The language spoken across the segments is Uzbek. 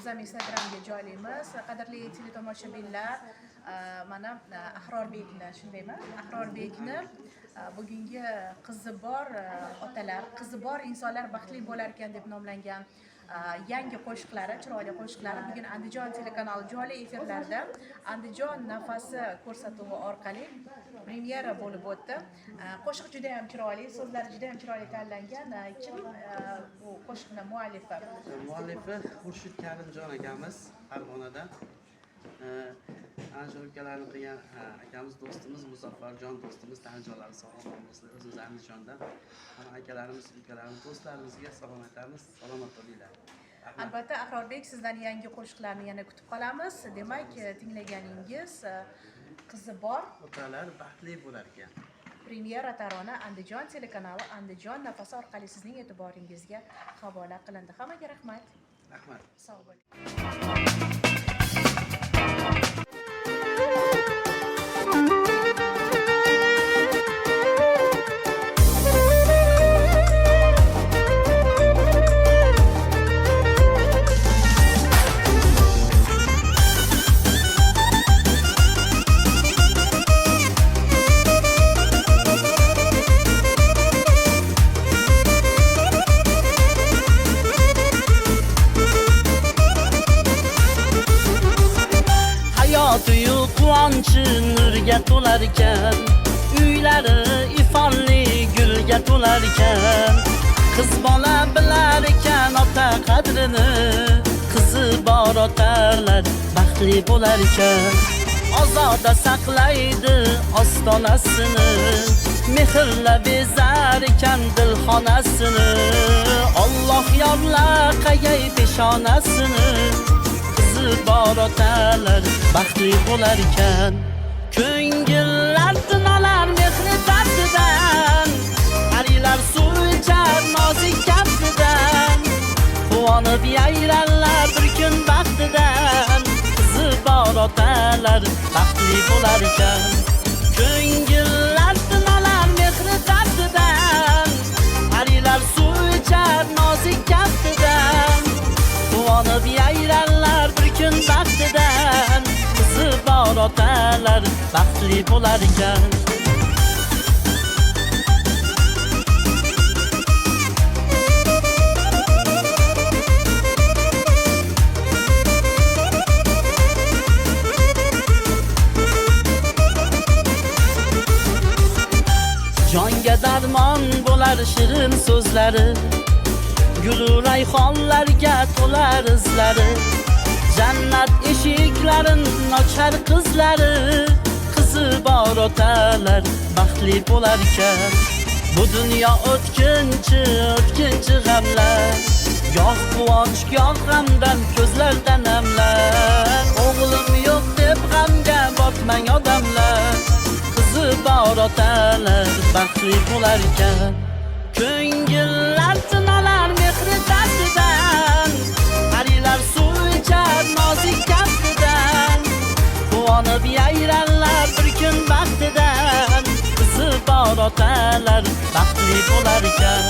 biz ham Instagramga joylaymiz. Qadrli teletomoshabinlar, mana Ahrorbekni, shundaymi? Ahrorbekni bugungi qizi bor otalar, qizi bor insonlar baxtli bo'lar ekan deb nomlangan yangi qo'shiqlari, chiroyli qo'shiqlari bugun Andijon telekanali jonli efirlarida Andijon nafasi ko'rsatuvi orqali premyera bo'lib o'tdi. Qo'shiq juda ham chiroyli, so'zlari juda ham chiroyli tanlangan. Kim bu qo'shiqni muallifi? Muallifi Xurshid Karimjon akamiz Farg'onadan. Anjirkalarni qilgan akamiz, do'stimiz Muzaffarjon do'stimiz, tanjonlar sog'lom bo'lsin. O'zimiz Andijondan. Hamma akalarimiz, ukalarimiz, do'stlarimizga salom aytamiz. Salomat bo'linglar. Albatta Ahrorbek, sizdan yangi qo'shiqlarni yana kutib qolamiz. Demak, tinglaganingiz qizi bor otalar baxtli bo'lar ekan. Premyera tarona Andijon telekanali Andijon nafasi orqali sizning e'tiboringizga havola qilindi. Hammaga rahmat. Rahmat. Sog' bo'ling. Quvonchi nurga to'lar ekan, uylari ifonli gulga to'lar ekan. Qiz bola bilar ekan ota qadrini, qizi bor otalar baxtli bo'lar ekan. Ozoda saqlaydi ostonasini, mehrla bezar ekan dilxonasini. Alloh yorlar qayay peshonasini, bor otalar baxtli bo'lar ekan. Ko'ngillar tinolar mehri dardidan, arilar suv ichar nozik kaftidan. Quvonib yayranlar bir kun baxtidan, qizi bor otalar baxtli bo'lar ekan. Ko'ngillar tinolar mehri dardidan, arilar suv ichar nozik kaftidan. Quvonib yayranlar bir kun baxtidan, qizi bor otalar baxtli bo'lar ekan. Jonga darmon bo'lar shirin so'zlari, gulu rayhonlarga to'lar izlari. Jannat eshiklarin ochar qizlari, qizi bor otalar baxtli bo'lar ekan. Bu dunyo o'tkinchi g'amlar, goh quvonch goh g'amdan ko'zlardan namlar. O'g'lim yo'q deb g'amga botmang odamlar, qizi bor otalar baxtli bo'lar ekan. Ko'ngillar tinolar mehri dardidan, arilar suv ichar nozik kaftidan. Quvonib yayranlar bir kun baxtidan, qizi bor otalar baxtli bo'lar ekan.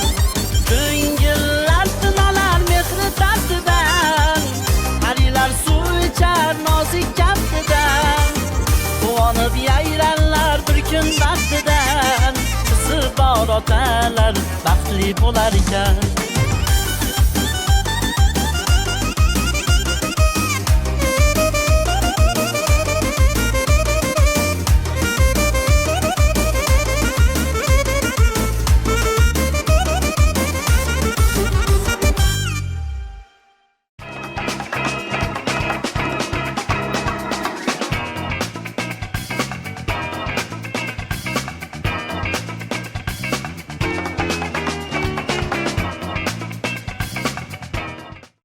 Ko'ngillar tinolar mehri dardidan, arilar suv ichar nozik kaftidan. Quvonib yayranlar bir kun baxtidan, qizi bor otalar baxtli bo'lar ekan.